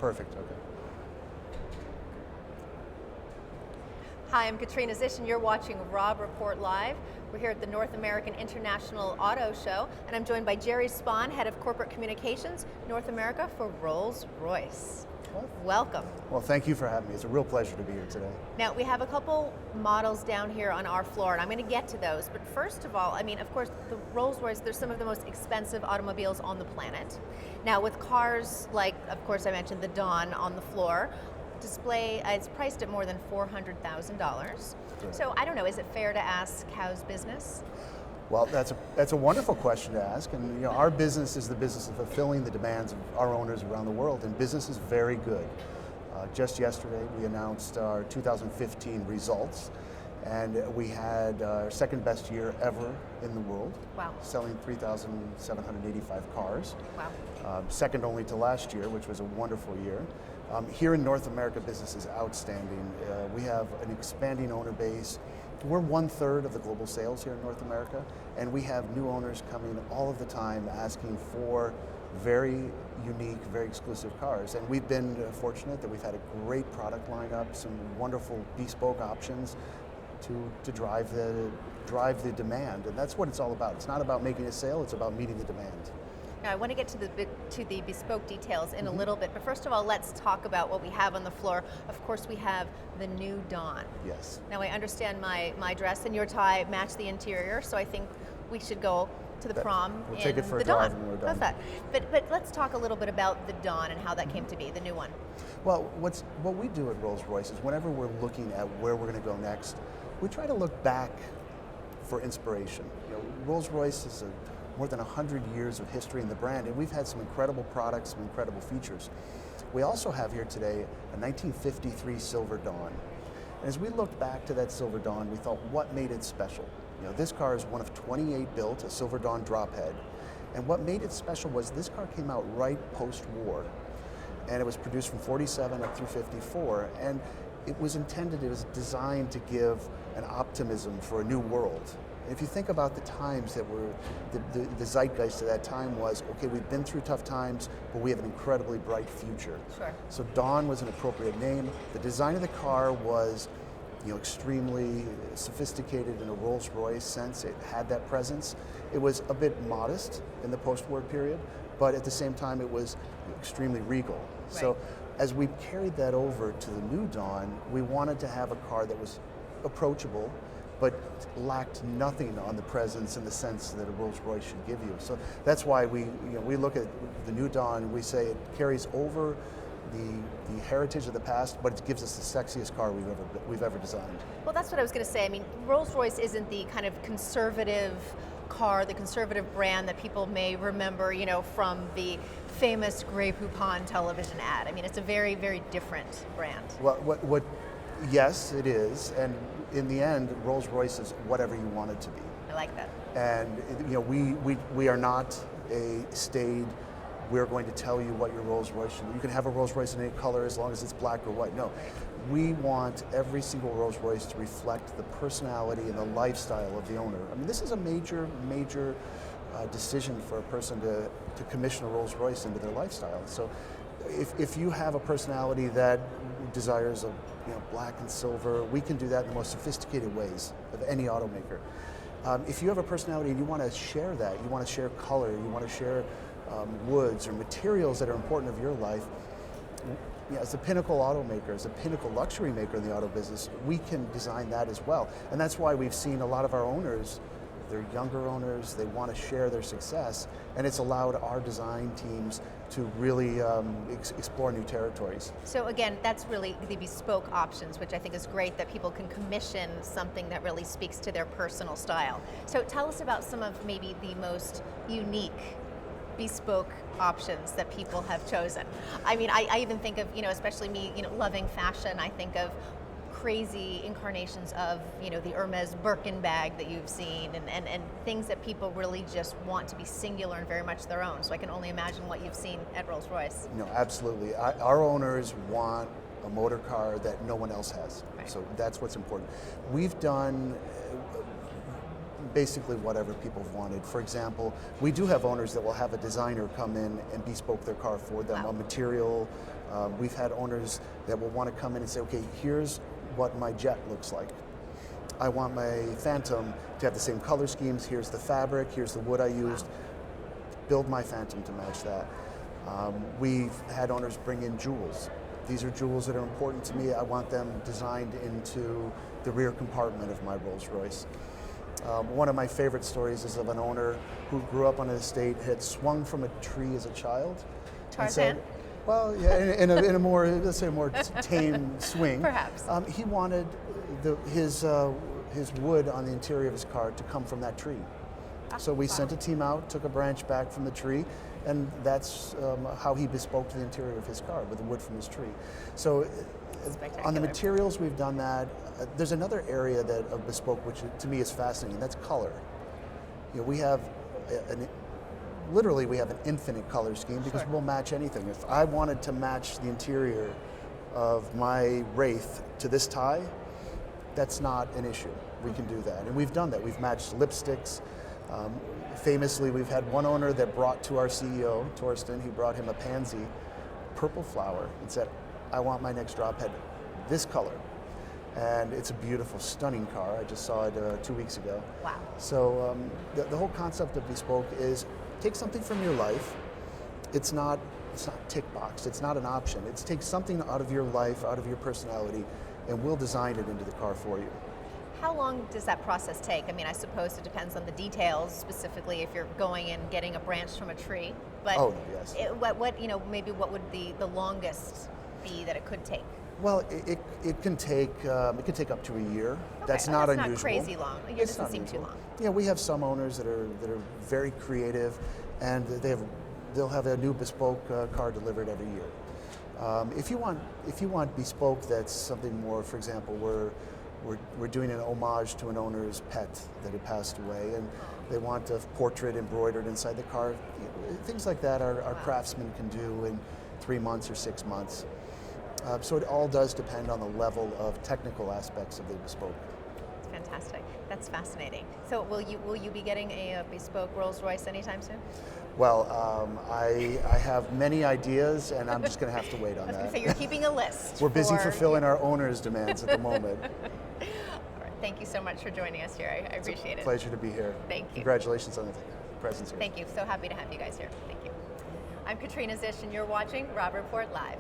Perfect, okay. Hi, I'm Katrina Szish, and you're watching Robb Report Live. We're here at the North American International Auto Show, and I'm joined by Jerry Spahn, Head of Corporate Communications, North America for Rolls-Royce. Welcome. Well, thank you for having me. It's a real pleasure to be here today. Now, we have a couple models down here on our floor, and I'm going to get to those. But first of all, I mean, of course, the Rolls-Royce, they're some of the most expensive automobiles on the planet. Now, with cars like, of course, I mentioned the Dawn on the floor, display, it's priced at more than $400,000. So I don't know, is it fair to ask how's business? Well, that's a wonderful question to ask, and our business is the business of fulfilling the demands of our owners around the world, and business is very good. Just yesterday, we announced our 2015 results, and we had our second best year ever in the world. Wow. Selling 3,785 cars. Wow. Second only to last year, which was a wonderful year. Here in North America, business is outstanding. We have an expanding owner base. We're 1/3 of the global sales here in North America, and we have new owners coming all of the time asking for very unique, very exclusive cars. And we've been fortunate that we've had a great product lineup, some wonderful bespoke options to drive the demand. And that's what it's all about. It's not about making a sale, it's about meeting the demand. Now, I want to get to the bespoke details in a little bit, but first of all, let's talk about what we have on the floor. Of course, we have the new Dawn. Yes. Now, I understand my dress and your tie match the interior, so I think we should go to the prom we'll in take it for the a drive Dawn. when we're done. How's that? But let's talk a little bit about the Dawn and how that came to be, the new one. Well, what we do at Rolls-Royce is whenever we're looking at where we're going to go next, we try to look back for inspiration. Rolls-Royce is more than 100 years of history in the brand, and we've had some incredible products, some incredible features. We also have here today a 1953 Silver Dawn. And as we looked back to that Silver Dawn, we thought, what made it special? This car is one of 28 built, a Silver Dawn drop head. And what made it special was this car came out right post-war. And it was produced from 47 up through 54. And it was designed to give an optimism for a new world. If you think about the times that the zeitgeist of that time was, okay, we've been through tough times, but we have an incredibly bright future. Sure. So Dawn was an appropriate name. The design of the car was extremely sophisticated in a Rolls-Royce sense. It had that presence. It was a bit modest in the post-war period, but at the same time it was extremely regal. Right. So as we carried that over to the new Dawn, we wanted to have a car that was approachable, but lacked nothing on the presence and the sense that a Rolls-Royce should give you. So that's why we look at the new Dawn and we say it carries over the heritage of the past, but it gives us the sexiest car we've ever designed. Well, that's what I was going to say. I mean, Rolls-Royce isn't the kind of conservative car, the conservative brand that people may remember, from the famous Grey Poupon television ad. I mean, it's a very, very different brand. Well, yes, it is, and in the end, Rolls-Royce is whatever you want it to be. I like that. And we are not a staid, we're going to tell you what your Rolls-Royce should be. You can have a Rolls-Royce in any color as long as it's black or white. No, we want every single Rolls-Royce to reflect the personality and the lifestyle of the owner. I mean, this is a major decision for a person to commission a Rolls-Royce into their lifestyle. So if you have a personality that desires black and silver, we can do that in the most sophisticated ways of any automaker. If you have a personality and you want to share that, you want to share color, you want to share woods or materials that are important of your life, as a pinnacle automaker, as a pinnacle luxury maker in the auto business, we can design that as well. And that's why we've seen a lot of our owners, they're younger owners, they want to share their success, and it's allowed our design teams to really explore new territories. So again, that's really the bespoke options, which I think is great that people can commission something that really speaks to their personal style. So tell us about some of maybe the most unique bespoke options that people have chosen. I mean, I even think of, especially me, loving fashion, I think of crazy incarnations of, the Hermes Birkin bag that you've seen and things that people really just want to be singular and very much their own. So I can only imagine what you've seen at Rolls-Royce. No, absolutely. Our owners want a motor car that no one else has. Right. So that's what's important. We've done basically whatever people have wanted. For example, we do have owners that will have a designer come in and bespoke their car for them, wow. A material, We've had owners that will want to come in and say, okay, here's what my jet looks like. I want my Phantom to have the same color schemes. Here's the fabric, here's the wood I used. Build my Phantom to match that. We've had owners bring in jewels. These are jewels that are important to me. I want them designed into the rear compartment of my Rolls-Royce. One of my favorite stories is of an owner who grew up on an estate, had swung from a tree as a child. Tarzan? Well, yeah, in a more, let's say, a more tame swing. Perhaps. He wanted his wood on the interior of his car to come from that tree. So we sent a team out, took a branch back from the tree, and that's how he bespoke the interior of his car with the wood from his tree. So on the materials, we've done that. There's another area of bespoke which to me is fascinating. That's color. You know, we have literally we have an infinite color scheme because we'll match anything. If I wanted to match the interior of my Wraith to this tie, that's not an issue. We can do that, and we've done that. We've matched lipsticks. Famously, we've had one owner that brought to our CEO, Torsten, he brought him a pansy, purple flower, and said, I want my next drop head this color. And it's a beautiful, stunning car. I just saw it 2 weeks ago. Wow. So the whole concept of bespoke is take something from your life. It's not tick box. It's not an option. It's take something out of your life, out of your personality, and we'll design it into the car for you. How long does that process take? I mean, I suppose it depends on the details, specifically if you're going and getting a branch from a tree. But yes. Maybe what would the longest be that it could take? Well, it can take up to a year. Okay, that's not unusual. Not crazy long. It doesn't seem too long. Yeah, we have some owners that are very creative, and they'll have a new bespoke car delivered every year. If you want bespoke, that's something more. For example, we're doing an homage to an owner's pet that had passed away, and they want a portrait embroidered inside the car. Things like that our craftsmen can do in 3 months or 6 months. So it all does depend on the level of technical aspects of the bespoke. Fantastic. That's fascinating. So will you be getting a bespoke Rolls-Royce anytime soon? Well, I have many ideas, and I'm just going to have to wait on that. I was going to say, you're keeping a list. We're busy fulfilling our owners' demands at the moment. All right. Thank you so much for joining us here. I appreciate it. Pleasure to be here. Thank you. Congratulations on the presence here. Thank you. So happy to have you guys here. Thank you. I'm Katrina Szish, and you're watching Robb Report Live.